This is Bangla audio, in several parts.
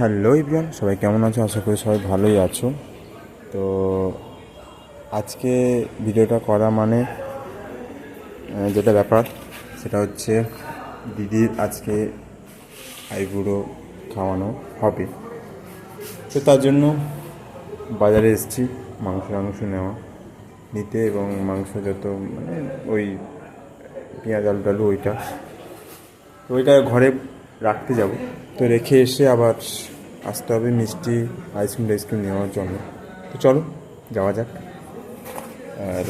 হ্যালো এভরিওয়ান, সবাই কেমন আছো? আশা করি সবাই ভালোই আছো। তো আজকে ভিডিওটা করা মানে যেটা ব্যাপার সেটা হচ্ছে দিদির আজকে আইবুড়ো খাওয়ানো হবে। তো তার জন্য বাজারে এসেছি মাংস নিতে, এবং মাংস যত মানে ওই পেঁয়াজ আলু টালু ওইটা ঘরে রাখতে যাব। তো রেখে এসে আবার আসতে হবে মিষ্টি আইসক্রিম নেওয়ার জন্য। তো চলো যাওয়া যাক। আর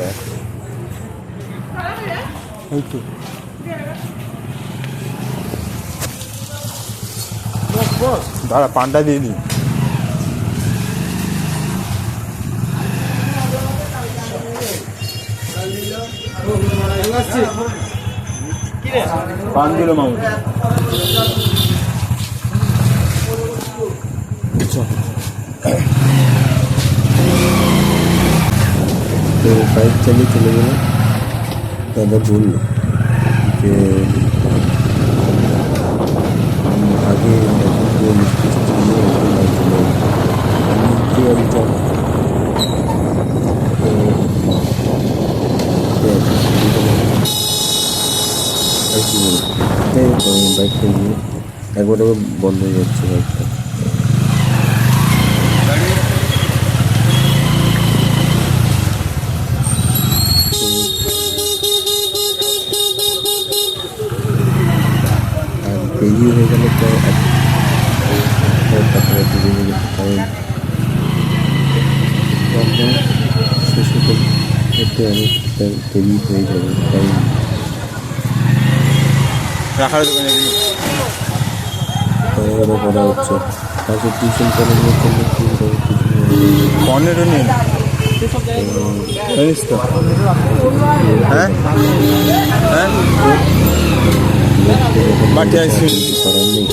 এই তো দাঁড়া, পানটা দিয়ে দিই। পান দিল মামু। তো বাইক চালিয়ে চলে গেলাম। দাদা বলল যে আগে মিষ্টি নিয়ে বাইক চলে বাইকটা নিয়ে একবার বন্ধ হয়ে যাচ্ছে বাইকটা। আর দেরি হয়ে গেলে প্রায় কাছাকাছি বেজে গেছে, কারণ তখন শেষ হতে অনেকটা দেরি হয়ে যাবে। তাই রাখার দোকানে করা হচ্ছে। তারপর টিউশন করানোর জন্য 15 নিন জানিস তো। হ্যাঁ হ্যাঁ বাকি আইসক্রিম করার নেই,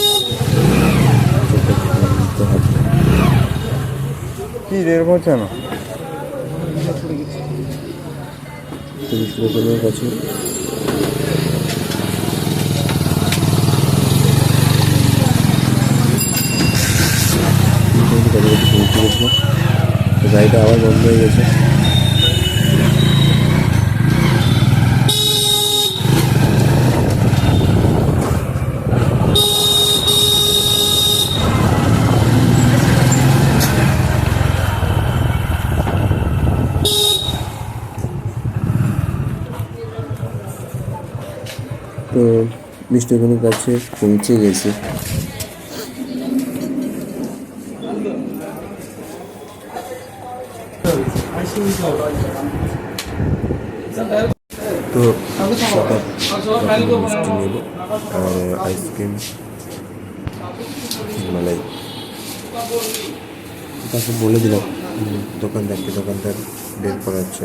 নিতে হবে। কি রেট পড়ছে না 30 রকমের কাছে। পৌঁছে গেছিলো, গাড়িটা আবার বন্ধ হয়ে গেছে। তো মিষ্টি দোকানের কাছে পৌঁছে গেছে। তো মিষ্টি নেব আর আইসক্রিম মালাই। তাকে বলে দিলাম দোকানদার বের করাচ্ছে।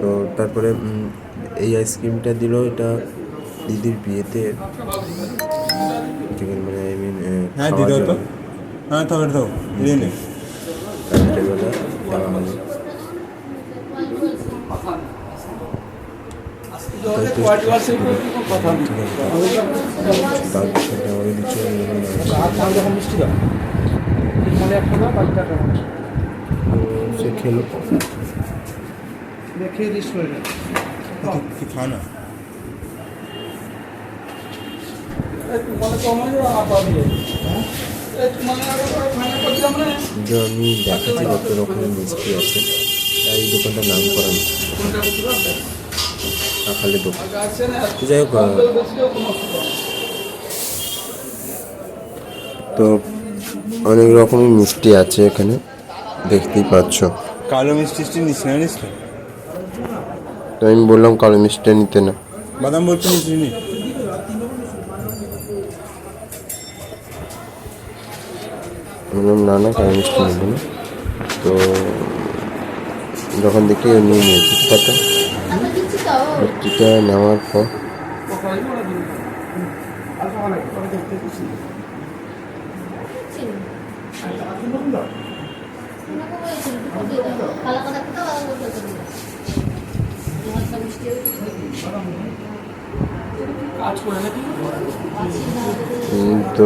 তো তারপরে এই আইসক্রিমটা দিল, এটা দিদির বিয়েতে মানে আই মিন হ্যাঁ দিদি তো হ্যাঁ তবে তো রাত্রেবেলা দেওয়া হবে। সে খেলো খানা আমি দেখাচ্ছি কত রকমের মিষ্টি আছে। এই দোকানটার নাম করা খালি দোকান। যাই হোক, তো অনেক রকমের মিষ্টি আছে এখানে, দেখতেই পাচ্ছ। কালো মিষ্টি নিস না, নিস না? তো আমি বললাম কালো মিষ্টি নিতে না, বাদাম বলতে মিষ্টি নি। বললাম না কালো মিষ্টি নেব না। তো যখন দেখি নিয়ে নিয়েছি মিষ্টিটা নেওয়ার পর তো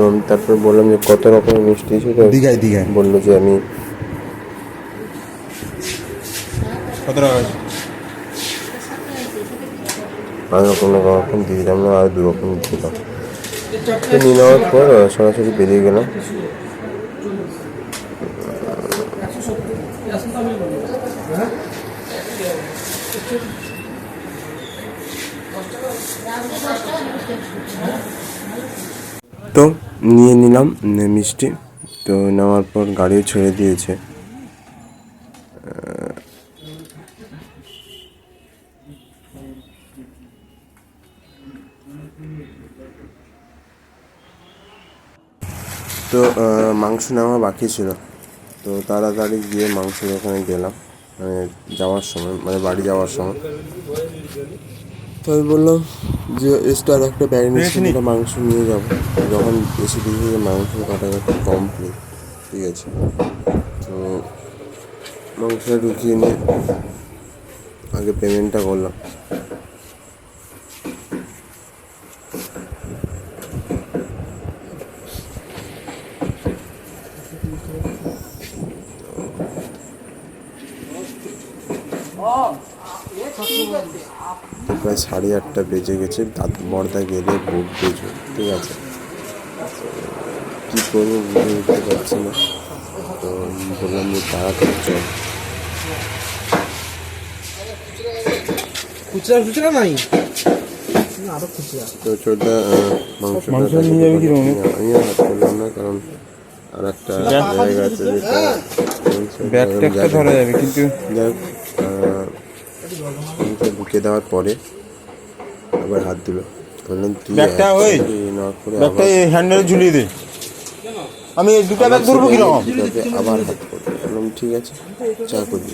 আমি তারপর বললাম যে কত রকমের মিষ্টি ছিল। দীঘায় দীঘায় বললো যে আমি কত টাকা আছে? পাঁচ রকম দিয়েছিলাম না, আর 2 রকম দিলাম। তো নিয়ে নেওয়ার পর সরাসরি বেরিয়ে গেলাম। তো নিয়ে নিলাম মিষ্টি। তো নেওয়ার পর গাড়িও ছেড়ে দিয়েছে। তো মাংস নেওয়া বাকি ছিল, তো তাড়াতাড়ি গিয়ে মাংসের ওখানে গেলাম, মানে যাওয়ার সময়, মানে বাড়ি যাওয়ার সময়। তো আমি বললাম যে এক্সট্রা আর একটা ব্যাগ নিয়ে মাংস নিয়ে যাবো। যখন এসে দেখি যে মাংস কাটাকাটি কমপ্লিট, ঠিক আছে। তো মাংসটা ঢুকিয়ে নিয়ে আগে পেমেন্টটা করলাম। তো প্রায় 8:30 বেজে গেছে। বর্দা গেলে বুক বেজো, ঠিক আছে। কী করবো বুঝে উঠতে পারছি না। তো বললাম যে তাড়াতাড়ি চল। খুচরা নাই, তো চোরটা মাংসটা নিয়ে যাবে কি? আমিও হাত করলাম না, কারণ আর একটা জায়গা আছে যেটা ব্যাগটা একটা ধরা যাবে, কিন্তু যাই হোক ঢুকে দেওয়ার পরে আবার হাত দিল। বললাম তুই ব্যাগটা ওই নেওয়ার পরে ব্যাগটা হ্যান্ডেলে ঝুলিয়ে দে। আমি এই দুটো ব্যাগ ধরবো কিরকম? আবার হাত করবে। বললাম ঠিক আছে, চা করবি।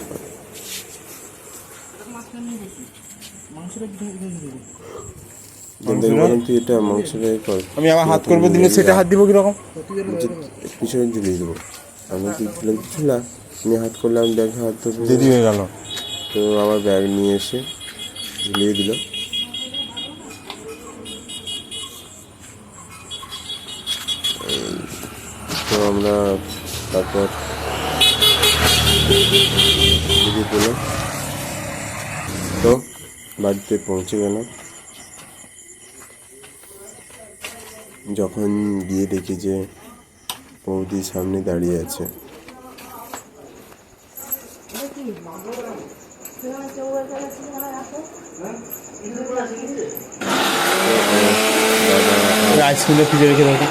বললাম তুই এটা মাংসটা কর, আমি আবার হাত করবো, দিলে সেটা হাত দিব কিরকম? পিছনে ঝুলিয়ে দেবো। আমি তুই ঝুলা, আমি হাত করলাম, ব্যাগ হাত ধরবো, দেরি হয়ে গেল। তো আবার ব্যাগ নিয়ে এসে ঝুলিয়ে দিল। তো আমরা তারপর বেরিয়ে পড়লাম। তো বাড়িতে পৌঁছে গেলাম। যখন গিয়ে দেখি যে বৌদি সামনে দাঁড়িয়ে আছে। আইসক্রিমটা ফ্রিজে রেখে দেবো।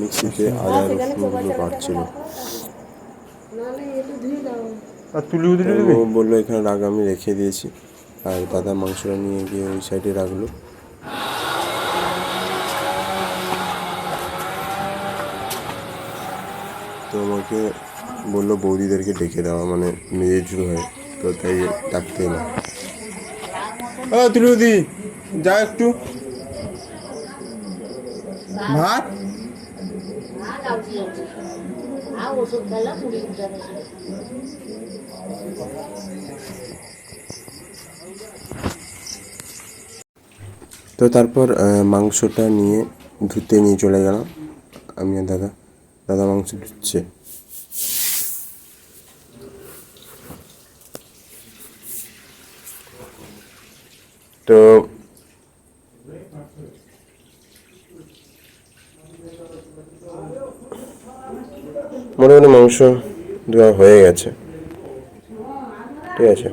মিক্সিতে আদা রসুনগুলো বাড়ছিল। আর তুলিও দিলে দেবে? ও বললো এখানে রাগ, আমি রেখে দিয়েছি। আর দাদা মাংসটা নিয়ে গিয়ে ওই সাইডে রাখলো। তো আমাকে বললো বৌদিদেরকে ডেকে দেওয়া, মানে মেজুর হয়, তো তাই ডাকতে এলাম। তুলিও দি যা একটু ভাত। তো তারপর মাংসটা নিয়ে ধুতে নিয়ে চলে গেলাম আমি আর দাদা মাংস ধুচ্ছে। তো মোটামুটি মাংস ধোয়া হয়ে গেছে, ঠিক আছে।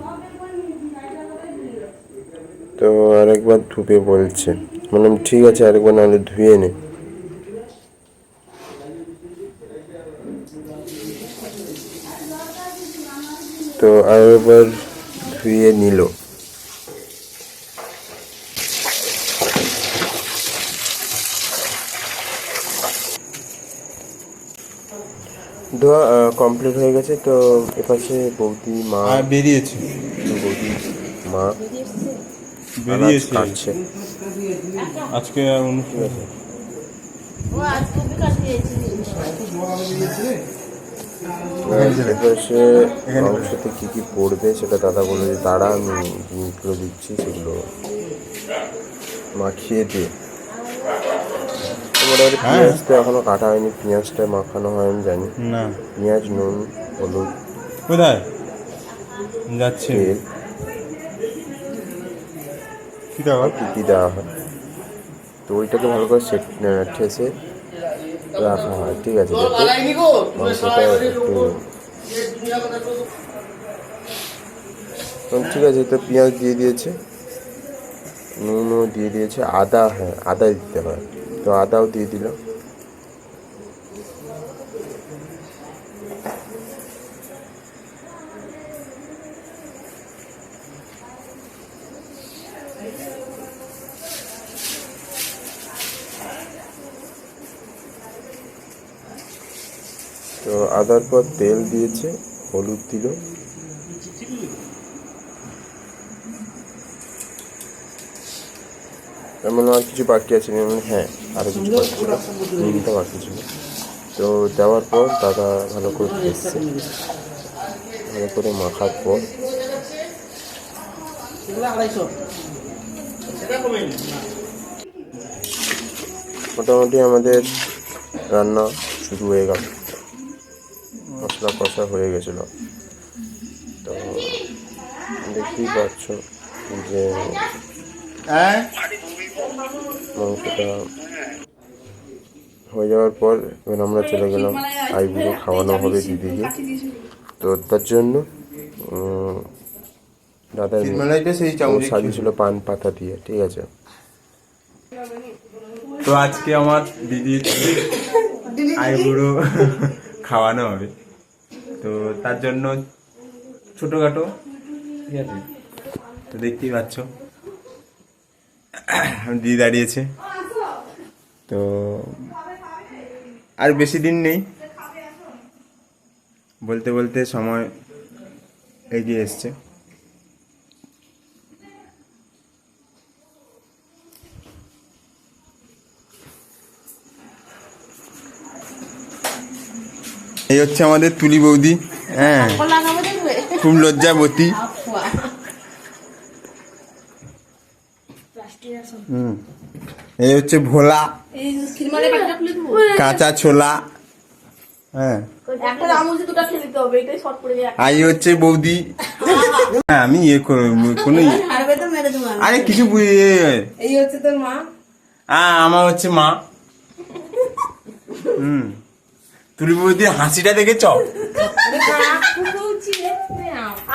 তো আরেকবার ধুবে বলছে, বললাম ঠিক আছে আরেকবার নাহলে ধুয়ে নে। তো আরেকবার ধুয়ে নিল। ধোয়া কমপ্লিট হয়ে গেছে। তো এপাশে বৌদি মা বেরিয়েছে, বৌদি মা বেরিয়েছে কাটছে। আজকে অনুষ্ঠান আছে। এপাশে মাংসতে কী কী পড়বে সেটা দাদা বলে যে দাঁড়া আমি জিনিসগুলো দিচ্ছি, সেগুলো মাখিয়ে দিয়ে মোটামুটি পেঁয়াজ তো এখনো কাটা হয়নি, পেঁয়াজটা মাখানো হয় আমি জানি। না পেঁয়াজ, নুন, হলুদ, কোথায় যাচ্ছে তেল, কি দেওয়া কী কী দেওয়া হয়, তো ওইটাকে ভালো করে ঠেসে রাখা হয়, ঠিক আছে, যাতে মাংসটা একটু ঠিক আছে। তো পেঁয়াজ দিয়ে দিয়েছে, নুনও দিয়ে দিয়েছে, আদা, হ্যাঁ আদা দিতে হয়, তো আদাও দিয়ে দিলাম। তো আদার পর তেল দিয়েছে, হলুদ দিল, এমন আর কিছু বাকি আছে, হ্যাঁ আরও কিছু বাকি ছিল, নুনটা বাকি ছিল। তো দেওয়ার পর দাদা ভালো করে এসছে, ভালো করে মাখার পর মোটামুটি আমাদের রান্না শুরু হয়ে গেল, মশলা কষা হয়ে গেছিলো। তো দেখতেই পাচ্ছ যে মাংসটা হয়ে যাওয়ার পর এবার আমরা চলে গেলাম আইবুড়ো খাওয়ানো হবে দিদিকে। তো তার জন্য দাদার সাজিয়েছিল পান পাতা দিয়ে, ঠিক আছে। তো আজকে আমার দিদির আইবুড়ো খাওয়ানো হবে, তো তার জন্য ছোটোখাটো, ঠিক আছে। তো দেখতেই পাচ্ছ দিদি দাঁড়িয়েছে, তো আর বেশি দিন নেই, বলতে বলতে সময় এগিয়ে এসছে। এই হচ্ছে আমাদের তুলি বৌদি, হ্যাঁ খুব লজ্জাবতী। এই হচ্ছে ভোলা, কাঁচা ছোলা, হ্যাঁ আর এই হচ্ছে বৌদি। হ্যাঁ আমি কোনো আরে কিছু এই হচ্ছে তোর মা, আমার হচ্ছে মা। তুলি বৌদির হাসিটা দেখেছ?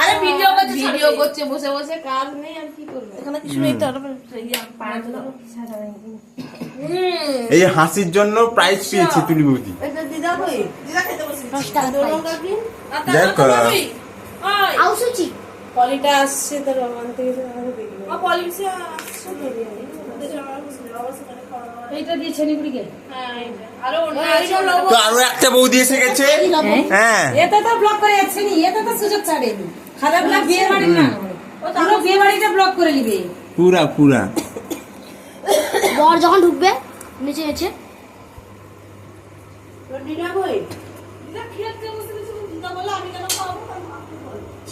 আরে ভিডিও করছে বসে বসে, কাজ নেই আর কি করবে, এখানে কিছু নেই তো। এই হাসির জন্য প্রাইজ পেয়েছে তুলি বৌদি। দিদা কই? দিদা খেতে বসে। পলিটা আসছে তোর ওখান থেকে, পলিটা আসছে, এইটা দিয়ে ছেনিগুড়িকে, তো আরো একটা বৌদি এসে গেছে, হ্যাঁ এটা তো ব্লক করে যাচ্ছে নি, এটা তো সুযোগ ছাড়েনি, খাদা ব্লক বিয়ে বাড়ি না, পুরো বিয়ে বাড়িটা ব্লক করে নিবে পুরা পুরা। বর যখন ঢুকবে নিচে গেছে, দিদা কই? দিদা খেতে বসে গেছে, দিদা বলে আমি কেন খাবো?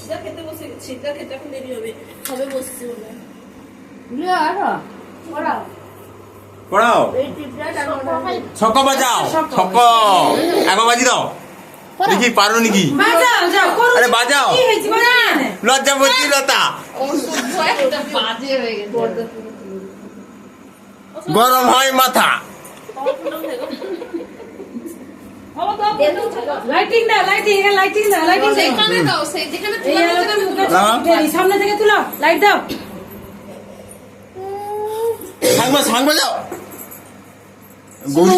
দিদা খেতে বসে গেছে, দিদা খেতে এখন দেরি হবে, সবে বসছে বলে। পড়াও, এই টিপটা টাকা ছক বাজাও, ছক একবার বাজি দাও দেখি পারো নাকি। বাজাও যাও করো, আরে বাজাও, কি হয়েছে বাজা না, লজ্জাবতী লতা, বাজে হয়ে গেছে, গরম হয় মাথা। লাইটিং দাও, লাইটিং দাও, লাইটিং দাও, লাইটিং দাও, যেখানে দাও সেই যেখানে এই আলো মুখে লাগাও। সামনে থেকে তুলো, লাইট দাও, সাং বাজাও গৌরী।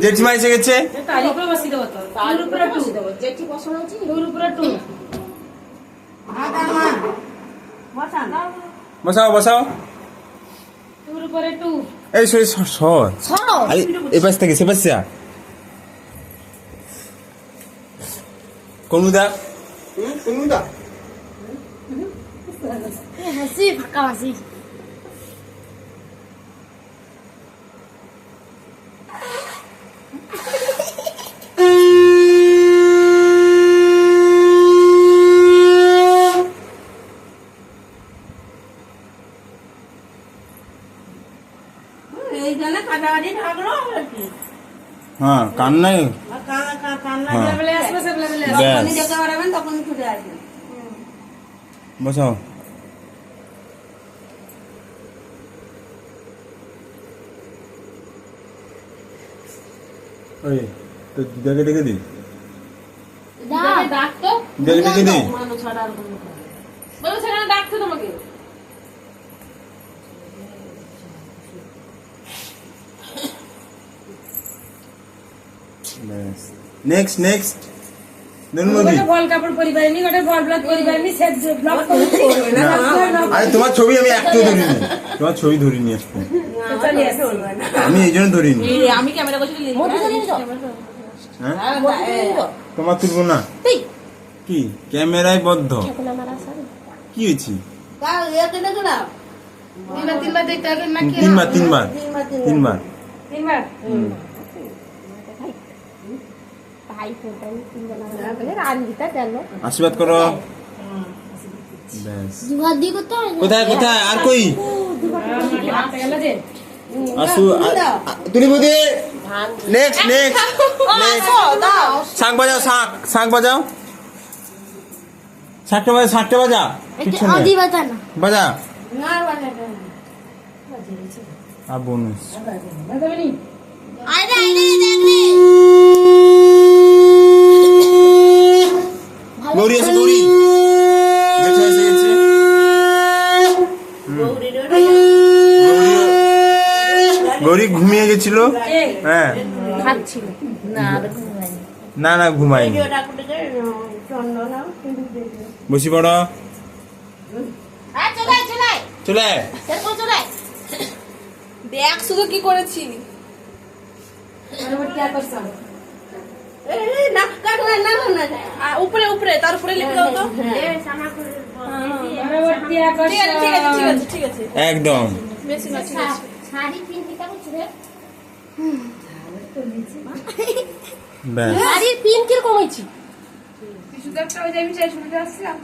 জেঠিমা এসে গেছে, তালি করে বসিয়ে দেবো তো, তার উপরে টু দেবো, যেটি বসানো আছে তোর উপরে টু, বসাও বসাও। টুর উপরে টু। এই সর সর। সরো আরে এই পাশ থেকে সে পাশে যা। কোনদা কোনটা হাসি ফাঁকা হাসি। এইখানে কাটাকাটি থাকলো আর কি। হ্যাঁ কান্নাই আর কান্না হ্যাঁ লেভেলে আসবে সব লেভেলে আসবে। ব্যাস যখনই দেখতে পারবেন তখনই ছুটে আসবেন। বসাও। ওই তো দিদাকে ডেকে দিই। ডাক তো। দিদাকে ডেকে দিই। মানো ছাড়া আর কোনো কথা নেই। বলো সেখানে ডাকতো তোমাকে। ব্যাস নেক্সট নেক্সট নন্দি। গোটে বল কাপড় পরিবারেনি গোটে বল ব্লক পরিবারেনি সে ব্লক করবে না। আরে তোমার ছবি আমি একটু ধরিনি, তোমার ছবি ধরিনি আজকে। চলে আসো। আমি এই জন্য ধরিনি। আমি ক্যামেরা করছি হ্যাঁ তোমার তুলবো না কি ক্যামেরায় বদ্ধ কি হয়েছে? তিনবার দেখতে হবে না কি? তিনবার তিনবার তিনবার তিনবার। ভাই ফোনটা তিনবার লাগাবে রানজিতা গেল। আশীর্বাদ করো। ব্যাস দুবার দিয়ে করতে হয় না? কোথায় কোথায় আর কই হাতে গেল যে। আসু তুলি বদি। নেক্সট নেক্সট নেক্সট শাঁখ বাজাও শাঁখ শাঁখ বাজাও। শাঁখটা বাজা শাঁখটা বাজা কিছু নেই আদি বাতা না। বাজা না বাজাটা আর বোনাস বাতাবে নি। আরে আরে দেখ রে। গৌরী আছে গৌরী দেখে এসে গেছে। গৌরী ঘুমিয়ে গেছিল। হ্যাঁ খাচ্ছিল না না না ঘুমায়নি। বসি পড়ো আয় চলে চলে চলে আয়। এরপর চলে। দেখ শুধু কি করেছি। পরবর্তী আকর্ষণ। না উপরে উপরে তার উপরে লিখে দাও তো। পরবর্তী ঠিক আছে ঠিক আছে ঠিক আকর্ষণ। আছে ঠিক আছে একদম বেশি না ঠিক আছে। শাড়ি পিন কি করছিস রে? ব্যাস শাড়ির পিন কি রকম হইছে? শুধু একটা ওই যে আমি চাই শুনতে আসছিলাম।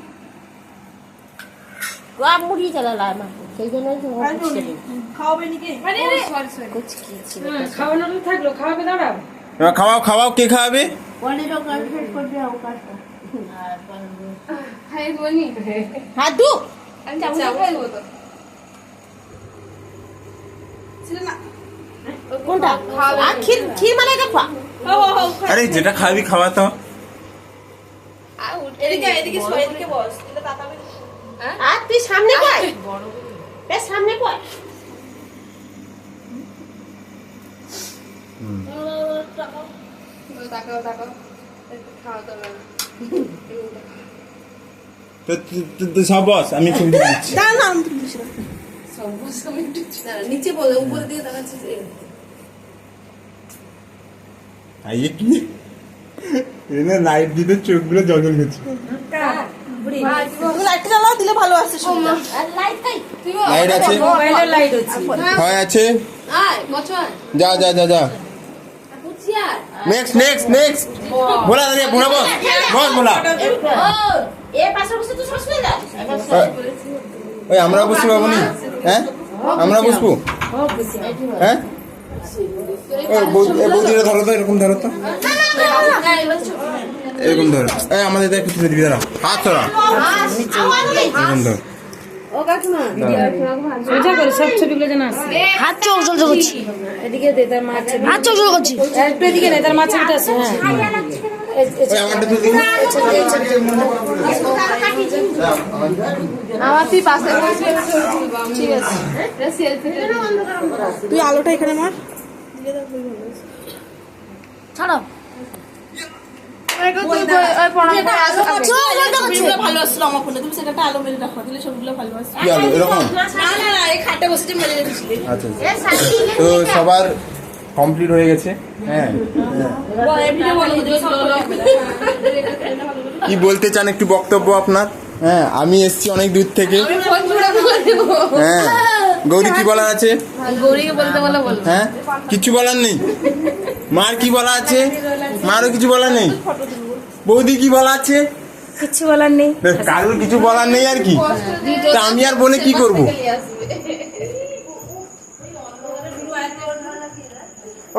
গোয়া মুড়ি চালালা না সেই জন্য খাওয়াবে নাকি? মানে সরি সরি কুছ কি ছিল। খাওয়ানো তো থাকলো খাওয়াবে দাঁড়াও। এবার খাওয়াও খাওয়াও কে খাওয়াবে? পনেরো কমপ্লিট করে দাও কাজটা। হাই বনি হাত দু আমি চাবো তো ছিল না কোনটা? আর ক্ষীর ক্ষীর মানে কাপা। হো হো হো আরে যেটা খাবি খাওয়া তো। এদিকে এদিকে এদিকে বস এটা তাতাবে। আর তুই সামনে কয় বে সামনে কয়। তাকাও তাকাও খাওয়া দাওয়া তো সব বস আমি ছবি দিচ্ছি। না না আমি তুলছি না সব বস আমি না নিচে বলে উপরে দিয়ে দেখাচ্ছি যে আইয়ে কি এনে লাইট দিতে চোখগুলো জল গেছে। তুমি লাইট জ্বালাও দিলে ভালো আসছে সুন্দর। আর লাইট কাই লাইট আছে মোবাইলের লাইট হচ্ছে। হয় আছে আয় বচন যা যা যা যা বুঝিয়ার নেক্সট নেক্সট নেক্সট বলা দাঁড়িয়ে বলা বস বস বলা। ও এ পাশে বসে তুই সস পেয়ে যা। ওই আমরা বসবো বাবুনি হ্যাঁ আমরা বসবো হ্যাঁ ওই বৌদিটা ধরো তো এরকম ধরো তো এরকম ধরো এই আমাদের দেখ তুলে দিবি দাঁড়া হাত ধরা এরকম ধর। ও কাকিমা সোজা করে সব ছবিগুলো যেন আসে। হাত চোখ জ্বলতে করছি। এদিকে দে তার মাছ ছবি। হাত চোখ জ্বল করছি। একটু এদিকে নে তার মাছ ছবিটা আছে। হ্যাঁ ওই আমারটা তুলে দিবি। আমার তুই পাশে ঠিক আছে সেলফি তুই আলোটা এখানে মার ছাড়ো ছবিগুলো ভালো আসছিল আমার ফোনে, তুমি সেটা আলো মেরে রাখো, দিলে ছবিগুলো ভালো আসছে। কি আলো এরকম? না এই খাটে বসে যে মেরে রেখেছিলে। আচ্ছা তো সবার কমপ্লিট হয়ে গেছে। হ্যাঁ ভিডিও বলো কি বলতে চান একটু বক্তব্য আপনার? হ্যাঁ আমি এসছি অনেক দূর থেকে। হ্যাঁ গৌরী কি বলার আছে? গৌরীকে বলতে বলো বলো। হ্যাঁ কিছু বলার নেই? মার কি বলা আছে? মারও কিছু বলার নেই? বৌদি কি বলা আছে? কিছু বলার নেই। কারোর কিছু বলার নেই আর কি। তা আমি আর বলে কি করব?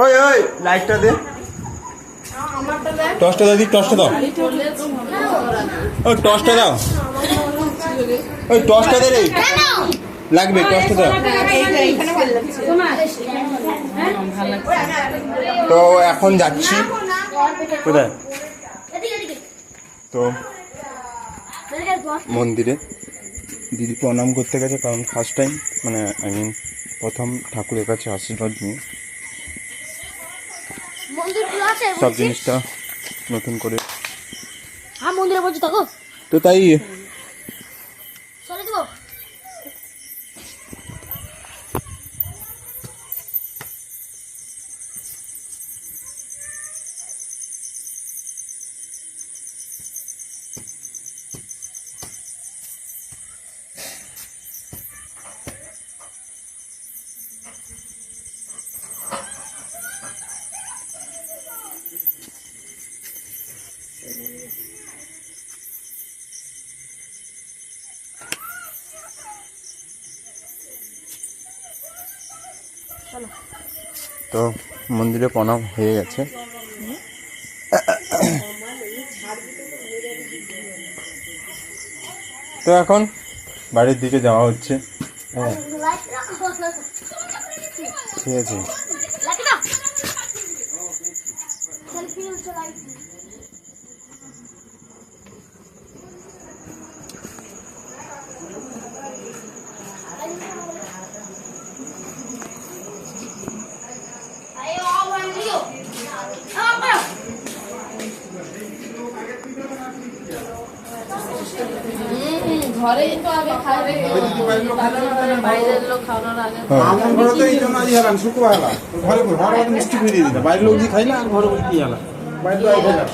ওই ওই লাইটটা দে, টর্চটা দাও, টর্চটা দাও, ওই টর্চটা দাও, ওই টর্চটা দে রে, লাগবে টর্চটা দাও। তো এখন যাচ্ছি কোথায়? তো মন্দিরে দিদি প্রণাম করতে গেছে, কারণ ফার্স্ট টাইম মানে আই মিন প্রথম ঠাকুরের কাছে আশীর্বাদ নিয়ে সব জিনিসটা নতুন করে। হ্যাঁ মন্দিরে বলছি থাকো, তো তাই চলে দেবো। তো মন্দিরে প্রণাম হয়ে গেছে। তো এখন বাড়ির দিকে যাওয়া হচ্ছে। হ্যাঁ ঠিক আছে। ঘরে তো আগে খাবে, বাইরের লোক খাওয়ানোর আগে। আমার ঘরে তো এই জন্য আজ হেলাম শুক্র হেলা ঘরে ঘরে মিষ্টি করে দিয়ে দিলাম, বাইরের লোক যে খাইলা আর ঘরে কি হেলা বাইরে তো খাইলাম।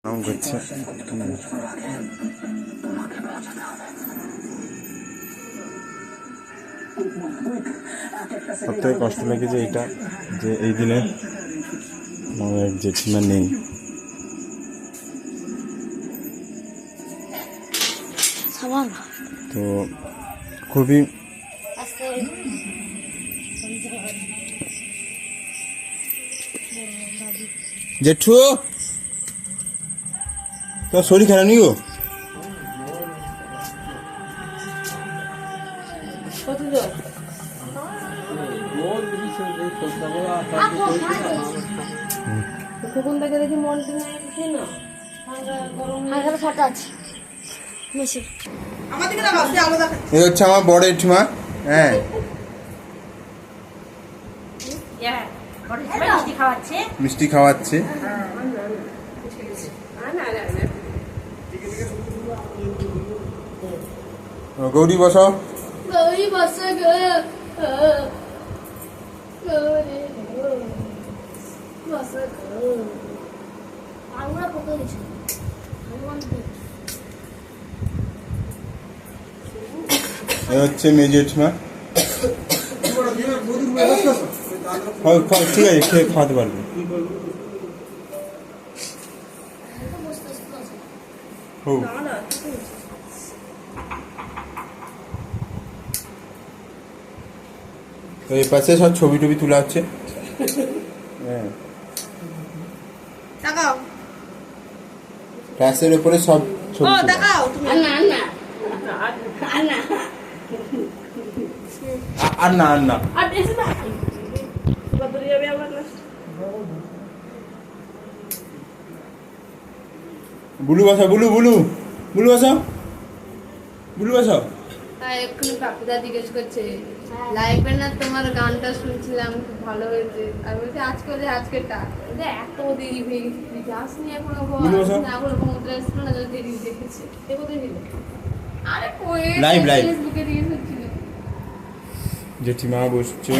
প্রণাম করছে। সবথেকে কষ্ট লেগেছে এইটা যে এই দিনে আমার জেঠিমা নেই। তো খুবই জেঠু তোর শরীর খারাপ নি গো? কখন থেকে দেখি মনটা না ফাটা আছে আমার দিকে না বাসে আলাদা। এই হচ্ছে আমার বড় জেঠিমা। হ্যাঁ মিষ্টি খাওয়াচ্ছে। গৌরী বসাও। গৌরী বসে গো, গৌরী বসে গো। আঙুরা পকে গেছে এই হচ্ছে মেয়ে জেঠিমা। ঠিক আছে খেয়ে খাওয়াতে পারবে। তো এই পাশে সব ছবি টবি তোলা হচ্ছে। হ্যাঁ তাকাও, গ্যাসের উপরে সব ছবি তোলা। তাকাও তুমি। না না আর না আর না আর না আর এসে না কত যাবে আমার লাস্ট বুলু বসা বুলু বুলু বুলু বসা বুলু বসা। হ্যাঁ এক্ষুনি কাকুদা জিজ্ঞেস করছে লাইভে না তোমার গানটা শুনছিলাম খুব ভালো হয়েছে আর বলছে আজকেরটা বলছে এত দেরি হয়ে গেছে আসনি এখনো এখনো সমুদ্রে এসছিল না যদি দেরি দেখেছে এ কোথায় ছিল আরে কই Live, live. ফেসবুকে দিয়ে হচ্ছিল জেঠিমা বসছে।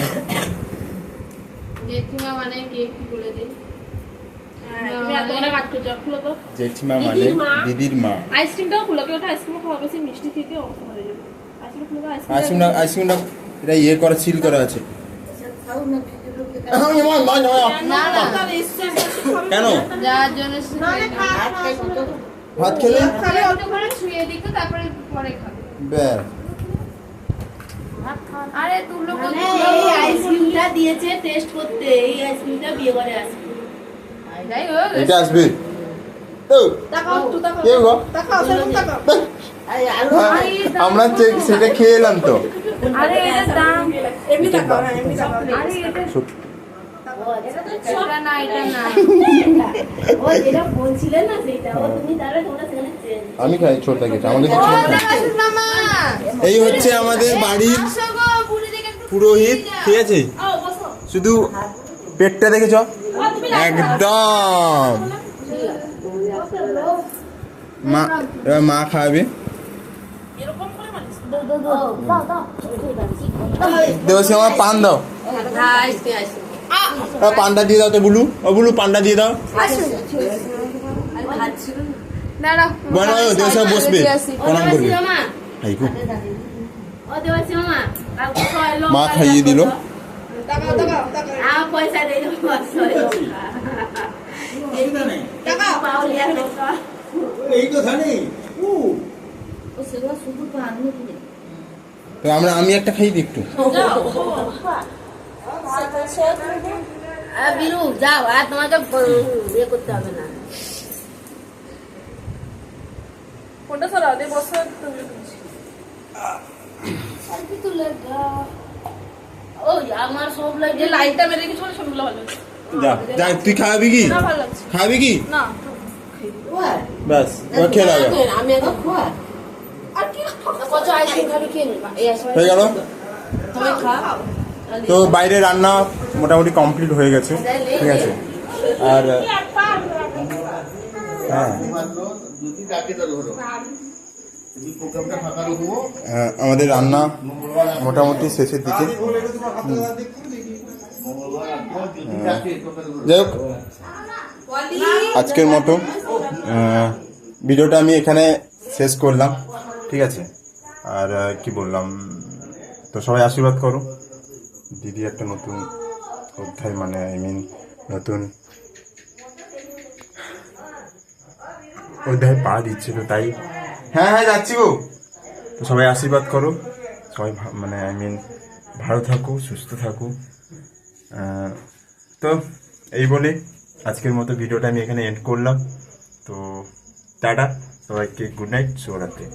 জেঠিমা মানে কি একটু বলে দিই তুমি এত করে কাট করছো খুলো তো জেঠিমা মানে দিদির মা। আইসক্রিমটাও খুলো কেউ আইসক্রিম খাওয়া বেশি মিষ্টি খেতে অবস্থা হয়ে যাবে আইসক্রিম খুলো আইসক্রিমটা এটা ইয়ে করা সিল করা আছে। না না কেন যার জন্য ভাত খেলে ওখানে ছুঁয়ে দিত তারপরে পরে খাবে ব্যাস। আরে তুলো মানে এই আইসক্রিমটা দিয়েছে টেস্ট করতে এই আইসক্রিমটা বিয়ে করে আইসক্রিম যাই হোক এটা আসবে তাকাও একটু তাকাও কে গো? তাকাও সেরকম তাকাও আরে আলু আমরা সেটা খেয়ে এলাম তো। আরে এটার দাম এমনি তাকাও হ্যাঁ এমনি তাকাও আরে এটা এটা না এটা না ও যেটা বলছিলেন না সেটা ও তুমি তাহলে তোমরা সেখানে আমি খাই ছোট থেকে আমাদের ও কিছু না। আসুন মামা এই হচ্ছে আমাদের বাড়ির আসো গো বুড়ি দিকে একটু পুরোহিত, ঠিক আছে? ও বসো শুধু পেটটা দেখেছ একদম। মা এবার মা খাওয়াবে। এরকম করে মানিস দাও দেবশ্রী আমার পান দাও। পানটা দিয়ে দাও তো বুলু। ও বুলু পানটা দিয়ে দাও। দাঁড়াও বলো দেবশ্রী বসবে প্রণাম করবে। মামা হাই গো। ও দেবাসী মামা কাকু কইলো মা খাইয়ে দিল। তাকাও তাকাও তাকাও আ পয়সা দেই দাও সরি তাকাও পাউলিয়া লোকা এই কথা নেই ও সেগুলো শুধু পান নিয়ে তো আমি একটা খাই দিই একটু। বিরু যাও আর তোমাকে ইয়ে করতে হবে না কোনটা সরাও দে বসো সেলফি তুলে ও আমার সব লাগে লাইটটা মেরে কিছু না সবগুলো ভালো যা যা তুই খাবি কি? না ভালো লাগছে খাবি কি? না ব্যাস ও খেয়ে লাগা আমি এখন খোয়া আর কি কত আইসক্রিম খাবি খেয়ে নি এই আইসক্রিম হয়ে গেল। তুমি খাও তো বাইরে রান্না মোটামুটি কমপ্লিট হয়ে গেছে, ঠিক আছে? আর হ্যাঁ আমাদের রান্না মোটামুটি শেষের দিকে। যাই হোক আজকের মতো ভিডিওটা আমি এখানে শেষ করলাম, ঠিক আছে? আর কি বললাম, তো সবাই আশীর্বাদ করো। দিদি একটা নতুন অধ্যায় মানে নতুন অধ্যায় পা দিচ্ছিল, তাই হ্যাঁ যাচ্ছি গো। তো সবাই আশীর্বাদ করো, সবাই মানে ভালো থাকো, সুস্থ থাকো। তো এই বলে আজকের মতো ভিডিওটা আমি এখানে এন্ড করলাম। তো টাটা, সবাইকে গুড নাইট, শুভরাত্রি।